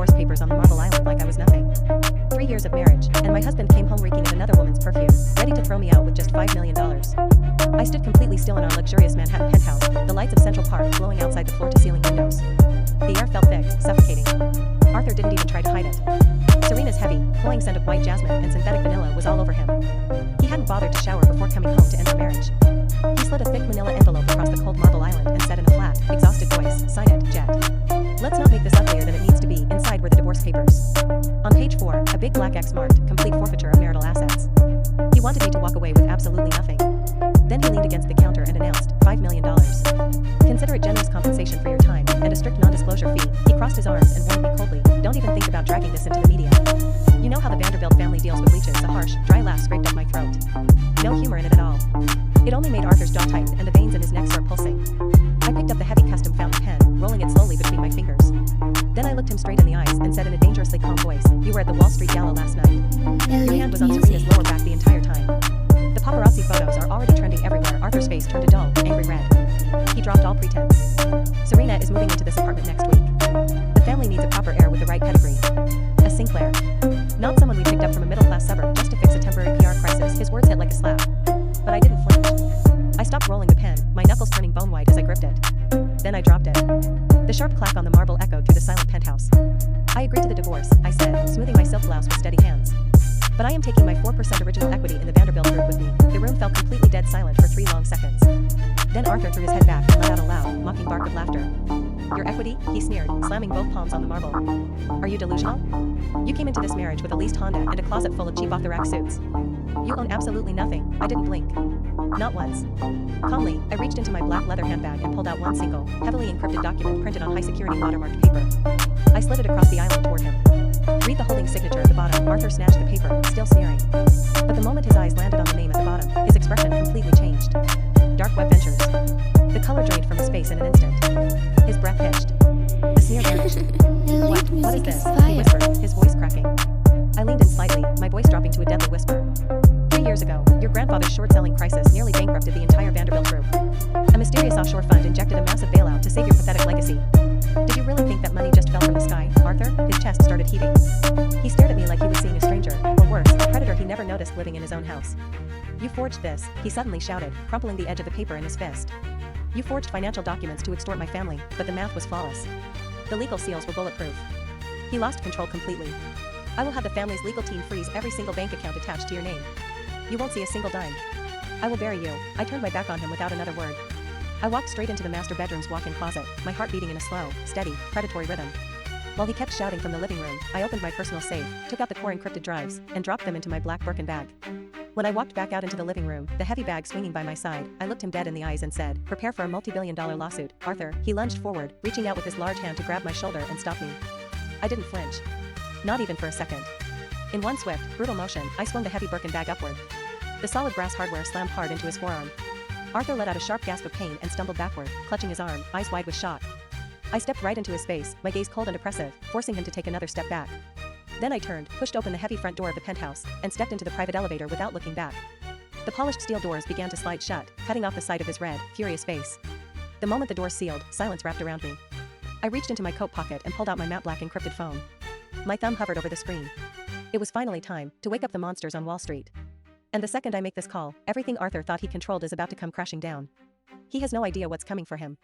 divorce papers on the marble island like I was nothing. 3 years of marriage, and my husband came home reeking of another woman's perfume, ready to throw me out with just $5 million. I stood completely still in our luxurious Manhattan penthouse, the lights of Central Park glowing outside the floor-to-ceiling windows. The air felt thick, suffocating. Arthur didn't even try to hide it. Serena's heavy, cloying scent of white jasmine and synthetic vanilla was all over him. He hadn't bothered to shower before coming home to end our marriage. He slid a thick manila envelope across the cold marble island and said in a flat, exhausted voice, "Sign it, Jet. Let's not make this uglier than it needs to be." Inside were the divorce papers. On page 4, a big black X marked, complete forfeiture of marital assets. He wanted me to walk away with absolutely nothing. Then he leaned against the counter and announced, $5 million. Consider it generous compensation for your time, and a strict non-disclosure fee. He crossed his arms and warned me coldly, don't even think about dragging this into the media. You know how the Vanderbilt family deals with leeches. A harsh, dry laugh scraped up my throat. No humor in it at all. It only made Arthur's jaw tighten and the veins in his neck start pulsing. I picked up the heavy custom fountain pen, rolling it slowly between my fingers. Then I looked him straight in the eyes and said in a dangerously calm voice, "You were at the Wall Street Gala last night. Your hand was on Serena's lower back the entire time. The paparazzi photos are already trending everywhere." Arthur's face turned a dull, angry red. He dropped all pretense. "Serena is moving into this apartment next week. The family needs a proper heir with the right pedigree. A Sinclair. Not someone we picked up from a middle-class suburb just to fix a temporary PR crisis." His words hit like a slap. But I didn't flinch. I stopped rolling the pen, my knuckles turning bone-white as I gripped it. Then I dropped it. The sharp clack on the marble echoed through the silent penthouse. "I agree to the divorce," I said, smoothing my silk blouse with steady hands. "But I am taking my 4% original equity in the Vanderbilt group with me." The room fell completely dead silent for 3 long seconds. Then Arthur threw his head back and let out a loud, mocking bark of laughter. "Your equity?" he sneered, slamming both palms on the marble. "Are you delusional? You came into this marriage with a leased Honda and a closet full of cheap off-the-rack suits. You own absolutely nothing." I didn't blink. Not once. Calmly, I reached into my black leather handbag and pulled out one single, heavily encrypted document printed on high-security watermarked paper. I slid it across the island toward him. "Read the holding signature at the bottom." Arthur snatched the paper, still sneering. But the moment his eyes landed on the name at the bottom, his expression completely changed. Dark Web Ventures. The color drained from his face in an instant. His breath hitched. The sneer vanished. What is this?" he whispered, his voice cracking. I leaned in slightly, my voice dropping to a deadly whisper. 3 years ago, your grandfather's short-selling crisis nearly bankrupted the entire Vanderbilt group. A mysterious offshore fund injected a massive bailout to save your pathetic legacy. Did you really think that money just fell from the sky, Arthur?" His chest started heaving. He stared at me like he was seeing a stranger, or worse, a predator he never noticed living in his own house. "You forged this," he suddenly shouted, crumpling the edge of the paper in his fist. "You forged financial documents to extort my family, but the math was flawless. The legal seals were bulletproof." He lost control completely. "I will have the family's legal team freeze every single bank account attached to your name. You won't see a single dime. I will bury you." I turned my back on him without another word. I walked straight into the master bedroom's walk-in closet, my heart beating in a slow, steady, predatory rhythm. While he kept shouting from the living room, I opened my personal safe, took out the core encrypted drives, and dropped them into my black Birkin bag. When I walked back out into the living room, the heavy bag swinging by my side, I looked him dead in the eyes and said, "Prepare for a multi-billion-dollar lawsuit, Arthur." He lunged forward, reaching out with his large hand to grab my shoulder and stop me. I didn't flinch. Not even for a second. In one swift, brutal motion, I swung the heavy Birkin bag upward. The solid brass hardware slammed hard into his forearm. Arthur let out a sharp gasp of pain and stumbled backward, clutching his arm, eyes wide with shock. I stepped right into his face, my gaze cold and oppressive, forcing him to take another step back. Then I turned, pushed open the heavy front door of the penthouse, and stepped into the private elevator without looking back. The polished steel doors began to slide shut, cutting off the sight of his red, furious face. The moment the doors sealed, silence wrapped around me. I reached into my coat pocket and pulled out my matte black encrypted phone. My thumb hovered over the screen. It was finally time to wake up the monsters on Wall Street. And the second I make this call, everything Arthur thought he controlled is about to come crashing down. He has no idea what's coming for him.